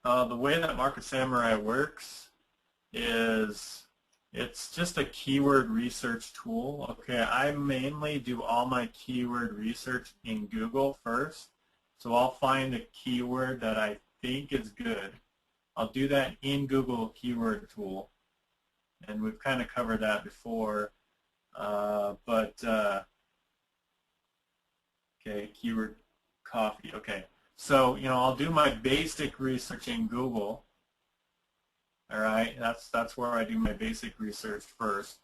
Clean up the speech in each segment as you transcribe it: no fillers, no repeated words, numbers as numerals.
The way that Market Samurai works is it's just a keyword research tool. Okay, I mainly do all my keyword research in Google first. So I'll find a keyword that I think is good. I'll do that in Google Keyword Tool. And we've kind of covered that before. Okay, keyword coffee. Okay, so I'll do my basic research in Google. All right, that's where I do my basic research first,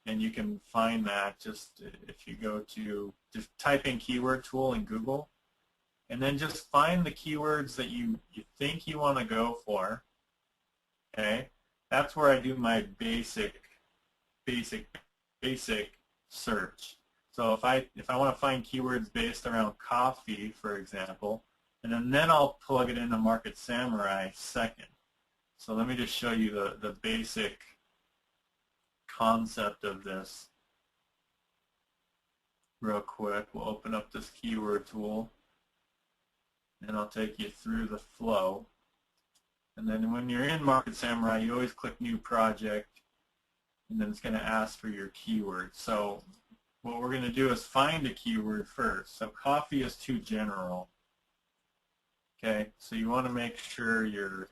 and you can find that just if you go to just type in keyword tool in Google, and then just find the keywords that you think you want to go for. Okay, that's where I do my basic search. So if I want to find keywords based around coffee, for example, and then I'll plug it into Market Samurai second. So let me just show you the basic concept of this real quick. We'll open up this keyword tool, and I'll take you through the flow. And then when you're in Market Samurai, you always click New Project, and then it's going to ask for your keyword. So what we're going to do is find a keyword first. So coffee is too general. Okay, so you want to make sure you're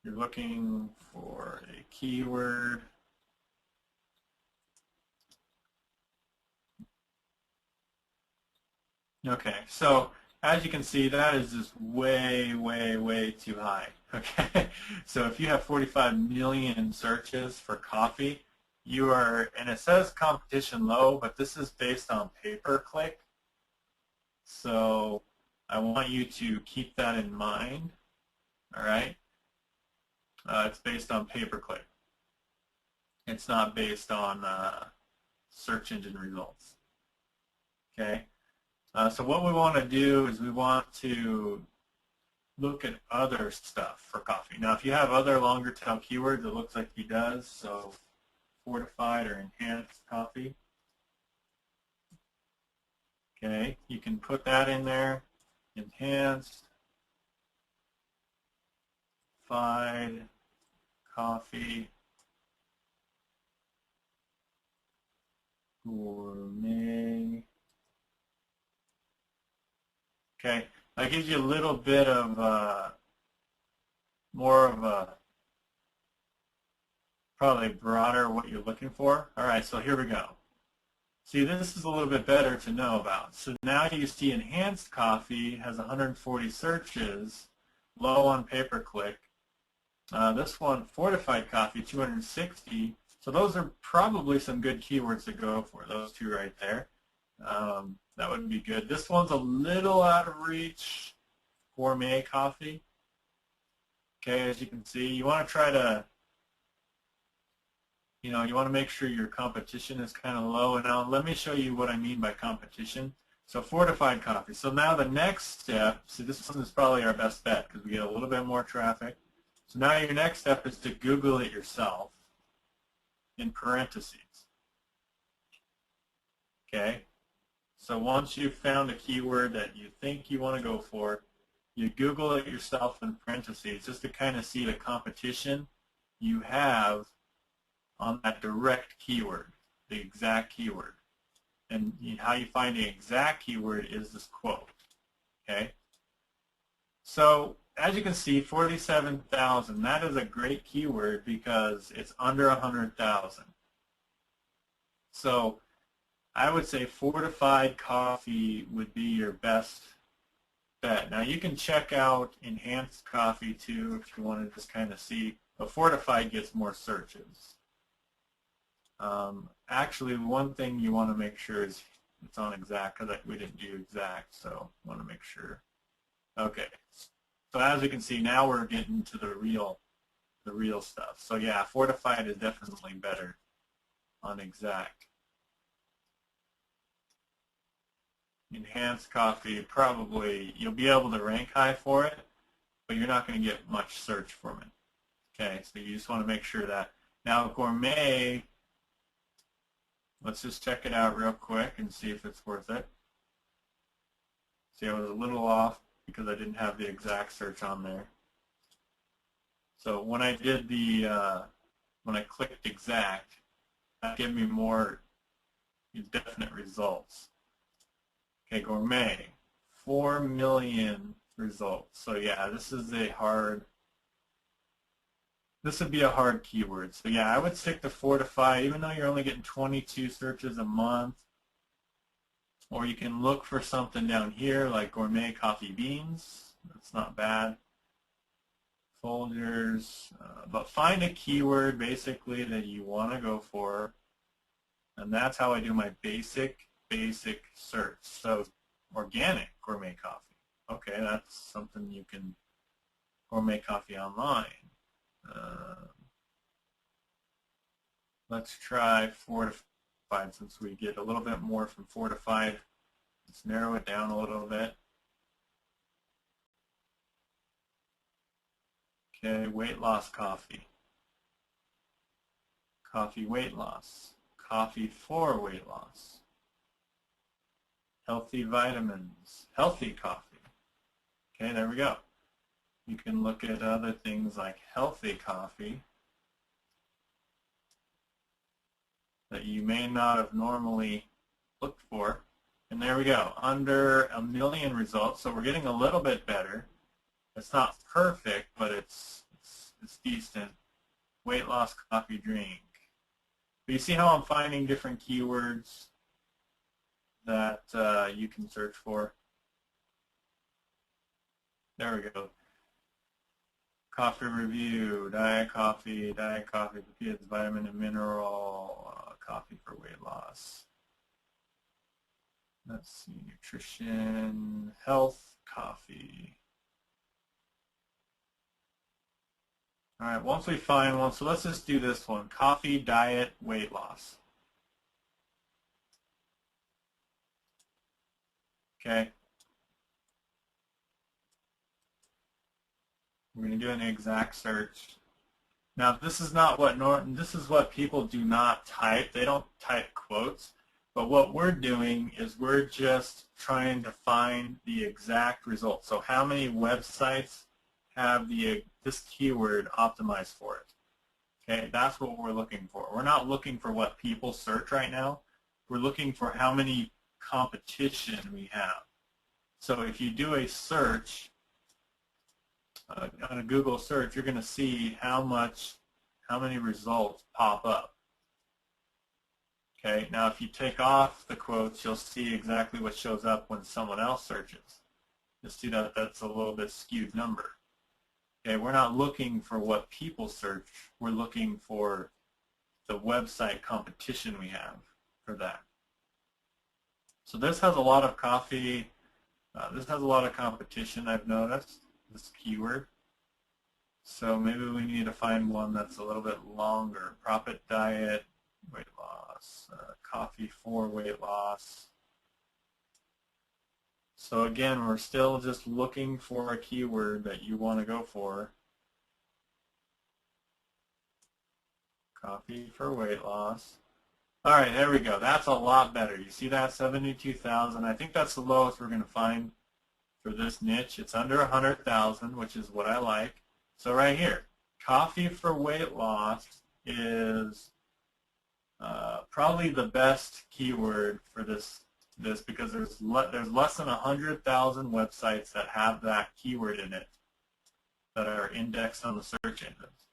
looking for a keyword. Okay, so as you can see, that is just way too high. Okay, so if you have 45 million searches for coffee, and it says competition low, but this is based on pay-per-click. So I want you to keep that in mind. All right, it's based on pay-per-click. It's not based on search engine results. Okay. So what we want to do is we want to look at other stuff for coffee. Now, if you have other longer tail keywords, it looks like he does, so fortified or enhanced coffee. Okay, you can put that in there, enhanced, fortified coffee, gourmet. Okay, that gives you a little bit of more of a probably broader what you're looking for. All right, so here we go. See, this is a little bit better to know about. So now you see enhanced coffee has 140 searches, low on pay-per-click. This one, fortified coffee, 260. So those are probably some good keywords to go for, those two right there. That would be good. This one's a little out of reach, gourmet coffee. Okay, as you can see, you want to try to, you want to make sure your competition is kind of low. And now let me show you what I mean by competition. So fortified coffee. So now the next step, see, this one is probably our best bet because we get a little bit more traffic. So now your next step is to Google it yourself in parentheses. Okay. So once you've found a keyword that you think you want to go for, you Google it yourself in parentheses just to kind of see the competition you have on that direct keyword, the exact keyword. And how you find the exact keyword is this quote. Okay? So as you can see, 47,000, that is a great keyword because it's under 100,000. So I would say fortified coffee would be your best bet. Now you can check out enhanced coffee too if you want to just kind of see, but fortified gets more searches. Actually, one thing you want to make sure is it's on exact because we didn't do exact, so I want to make sure. Okay, so as you can see, now we're getting to the real stuff. So yeah, fortified is definitely better on exact. Enhanced coffee, probably you'll be able to rank high for it, but you're not going to get much search from it. Okay, so you just want to make sure that. Now gourmet, let's just check it out real quick and see if it's worth it. See, I was a little off because I didn't have the exact search on there. So when I did the, when I clicked exact, that gave me more definite results. Okay, gourmet, 4 million results. So yeah, this would be a hard keyword. So yeah, I would stick to 4 to 5, even though you're only getting 22 searches a month. Or you can look for something down here like gourmet coffee beans. That's not bad. Folders, but find a keyword basically that you want to go for, and that's how I do my basic search. So organic gourmet coffee. Okay, that's something you can, gourmet coffee online. Let's try 4 to 5 since we get a little bit more from 4 to 5. Let's narrow it down a little bit. Okay, weight loss coffee. Coffee weight loss. Coffee for weight loss. Healthy vitamins. Healthy coffee. Okay, there we go. You can look at other things like healthy coffee that you may not have normally looked for. And there we go, under 1 million results. So we're getting a little bit better. It's not perfect, but it's decent. Weight loss coffee drink. But you see how I'm finding different keywords that you can search for? There we go. Coffee review, diet coffee for kids, vitamin and mineral, coffee for weight loss. Let's see, nutrition, health, coffee. All right, once we find one, so let's just do this one, coffee, diet, weight loss. Okay. We're going to do an exact search. Now, this is not what this is what people do not type. They don't type quotes. But what we're doing is we're just trying to find the exact result. So how many websites have this keyword optimized for it? Okay, that's what we're looking for. We're not looking for what people search right now. We're looking for how many competition we have. So if you do a search, on a Google search, you're going to see how many results pop up. Okay, now if you take off the quotes, you'll see exactly what shows up when someone else searches. You'll see that that's a little bit skewed number. Okay, we're not looking for what people search. We're looking for the website competition we have for that. So this has a lot of coffee. This has a lot of competition, I've noticed, this keyword. So maybe we need to find one that's a little bit longer. Profit diet, weight loss, coffee for weight loss. So again, we're still just looking for a keyword that you want to go for. Coffee for weight loss. All right, there we go. That's a lot better. You see that, 72,000. I think that's the lowest we're going to find for this niche. It's under 100,000, which is what I like. So right here, coffee for weight loss is probably the best keyword for this because there's less than 100,000 websites that have that keyword in it that are indexed on the search engines.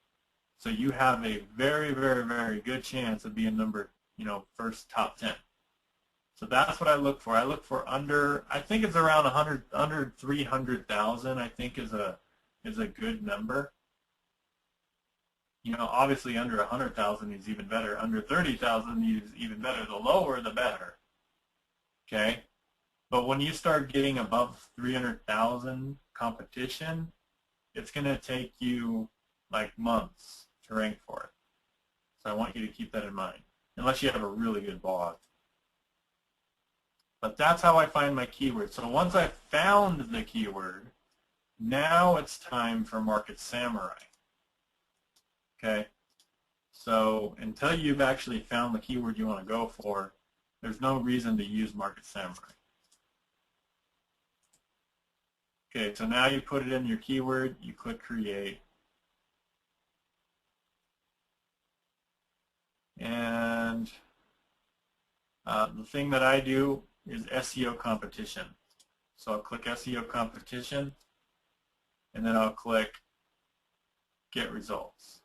So you have a very, very, very good chance of being first top 10. So that's what I look for. I look for I think it's around under 300,000. I think is a good number. Obviously under 100,000 is even better. Under 30,000 is even better. The lower, the better. Okay, but when you start getting above 300,000 competition, it's going to take you like months to rank for it. So I want you to keep that in mind, unless you have a really good blog. But that's how I find my keyword. So once I've found the keyword, now it's time for Market Samurai. Okay, so until you've actually found the keyword you want to go for, there's no reason to use Market Samurai. Okay, so now you put it in your keyword, you click create. And the thing that I do is SEO competition. So I'll click SEO competition, and then I'll click get results.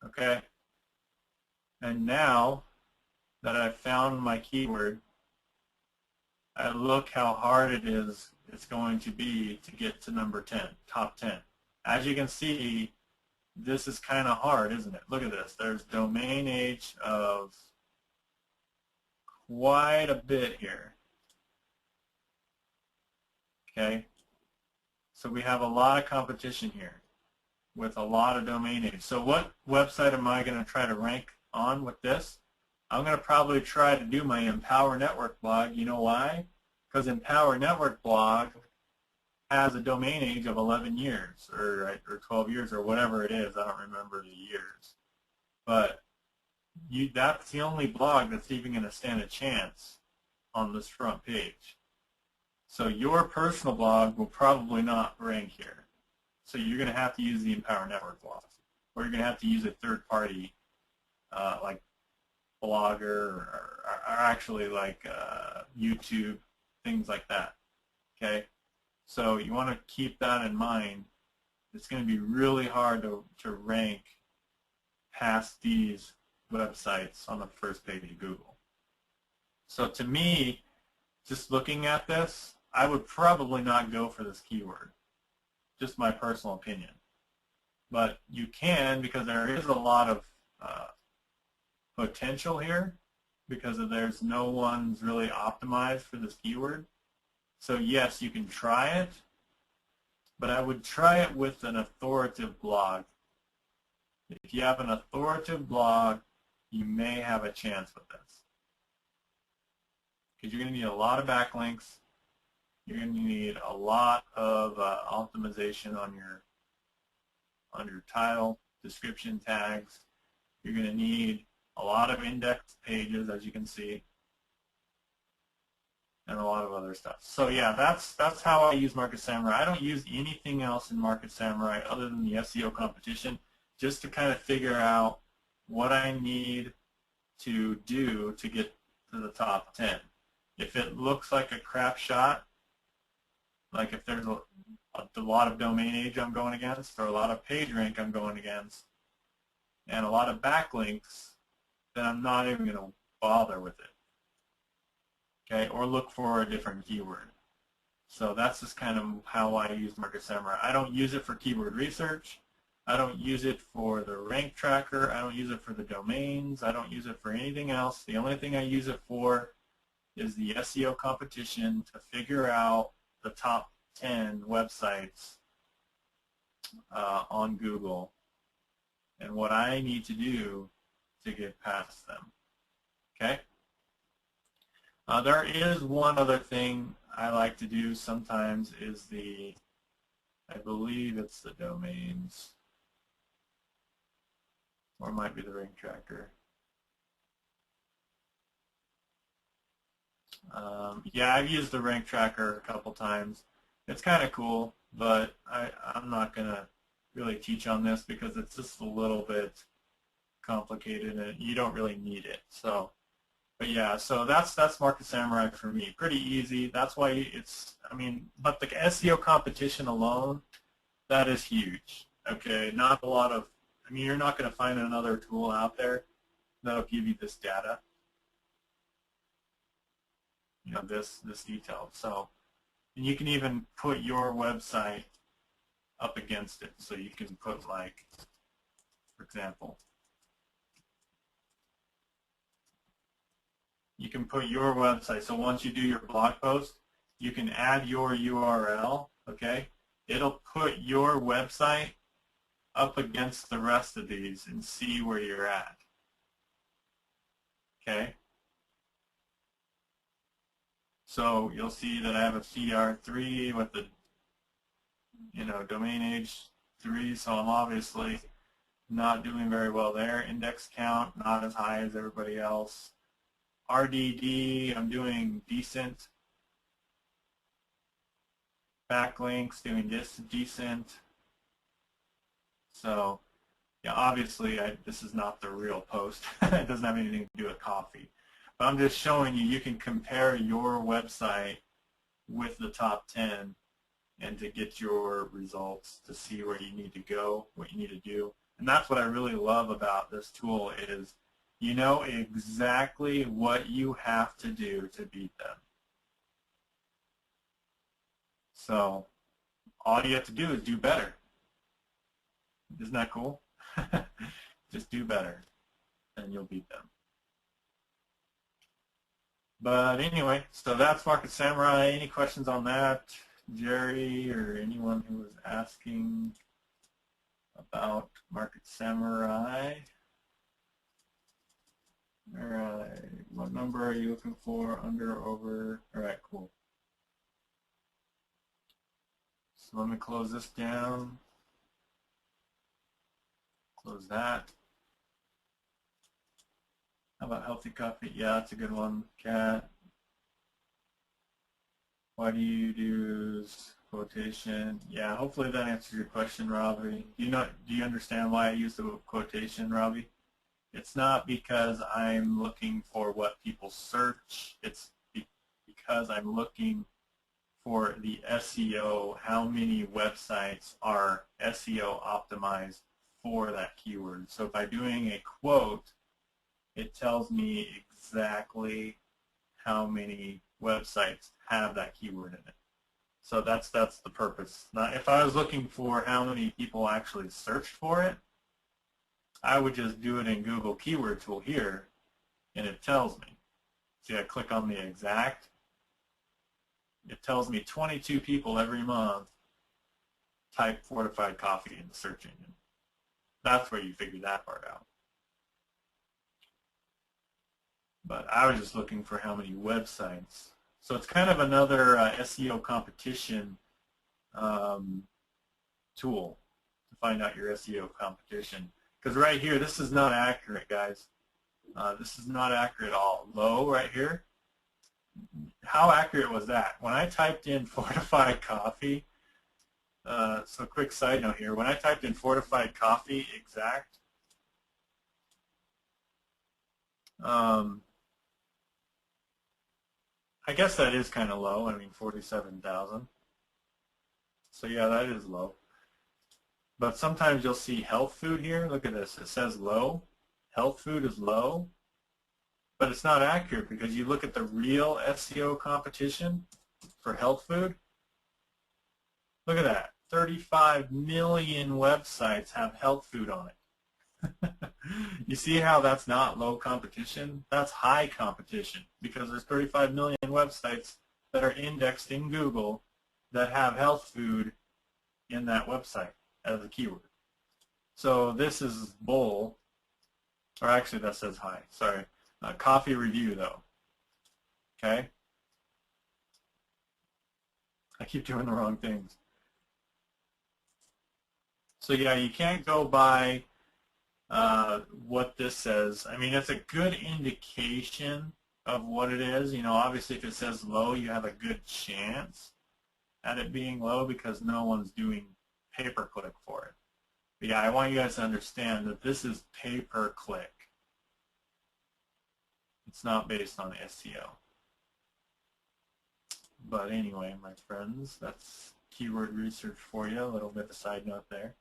Okay? And now that I've found my keyword, I look how hard it's going to be to get to number 10, top 10. As you can see, this is kind of hard, isn't it? Look at this. There's domain age of quite a bit here. Okay? So we have a lot of competition here with a lot of domain age. So what website am I going to try to rank on with this? I'm going to probably try to do my Empower Network blog. You know why? Because Empower Network blog has a domain age of 11 years or 12 years or whatever it is. I don't remember the years. But that's the only blog that's even going to stand a chance on this front page. So your personal blog will probably not rank here. So you're going to have to use the Empower Network blog, or you're going to have to use a third-party like Blogger or actually like YouTube, things like that. Okay, so you want to keep that in mind. It's going to be really hard to rank past these websites on the first page of Google. So to me, just looking at this, I would probably not go for this keyword. Just my personal opinion. But you can, because there is a lot of potential here, because there's no one's really optimized for this keyword. So yes, you can try it, but I would try it with an authoritative blog. If you have an authoritative blog, you may have a chance with this. Because you're going to need a lot of backlinks. You're going to need a lot of optimization on your title, description tags. You're going to need a lot of index pages, as you can see, and a lot of other stuff. So yeah, that's how I use Market Samurai. I don't use anything else in Market Samurai other than the SEO competition, just to kind of figure out what I need to do to get to the top 10. If it looks like a crap shot, like if there's a lot of domain age I'm going against, or a lot of page rank I'm going against, and a lot of backlinks, then I'm not even going to bother with it. Okay, or look for a different keyword. So that's just kind of how I use Market Samurai. I don't use it for keyword research. I don't use it for the rank tracker. I don't use it for the domains. I don't use it for anything else. The only thing I use it for is the SEO competition to figure out the top 10 websites on Google and what I need to do to get past them. Okay? There is one other thing I like to do sometimes is I believe it's the domains, or it might be the rank tracker. Yeah, I've used the rank tracker a couple times. It's kind of cool, but I'm not going to really teach on this because it's just a little bit complicated and you don't really need it. So, but yeah, so that's Market Samurai for me. Pretty easy. That's why but the SEO competition alone, that is huge. Okay, not a lot of, you're not going to find another tool out there that'll give you this data. This detail. So, and you can even put your website up against it. So you can put, like, for example, you can put your website. So once you do your blog post, you can add your URL, okay? It'll put your website up against the rest of these and see where you're at, okay? So you'll see that I have a CR3 with the, domain age 3, so I'm obviously not doing very well there. Index count, not as high as everybody else. RDD, I'm doing decent. backlinks, doing this decent. So yeah, obviously this is not the real post. It doesn't have anything to do with coffee. But I'm just showing you can compare your website with the top 10 and to get your results, to see where you need to go, what you need to do. And that's what I really love about this tool is you know exactly what you have to do to beat them. So all you have to do is do better. Isn't that cool? Just do better and you'll beat them. But anyway, so that's Market Samurai. Any questions on that, Jerry, or anyone who was asking about Market Samurai? All right, what number are you looking for? Under, over? All right, cool. So let me close this down. Close that. How about healthy coffee? Yeah, that's a good one, Kat. Why do you use quotation? Yeah, hopefully that answers your question, Robbie. Do you understand why I use the quotation, Robbie? It's not because I'm looking for what people search. It's because I'm looking for the SEO, how many websites are SEO optimized for that keyword. So by doing a quote, it tells me exactly how many websites have that keyword in it. So that's the purpose. Now, if I was looking for how many people actually searched for it, I would just do it in Google Keyword Tool here, and it tells me. See, I click on the exact. It tells me 22 people every month type fortified coffee in the search engine. That's where you figure that part out. But I was just looking for how many websites. So it's kind of another SEO competition tool to find out your SEO competition. Because right here, this is not accurate, guys. This is not accurate at all. Low right here. How accurate was that? When I typed in fortified coffee, so quick side note here, when I typed in fortified coffee exact, I guess that is kind of low. I mean, 47,000. So yeah, that is low. But sometimes you'll see health food here. Look at this. It says low. Health food is low. But it's not accurate because you look at the real SEO competition for health food. Look at that. 35 million websites have health food on it. You see how that's not low competition? That's high competition because there's 35 million websites that are indexed in Google that have health food in that website as a keyword. So this is bowl, or actually that says high, sorry. Coffee review though, okay? I keep doing the wrong things. So yeah, you can't go by what this says. I mean, it's a good indication of what it is. You know, obviously if it says low, you have a good chance at it being low because no one's doing pay-per-click for it. But yeah, I want you guys to understand that this is pay-per-click. It's not based on SEO. But anyway, my friends, that's keyword research for you, a little bit of a side note there.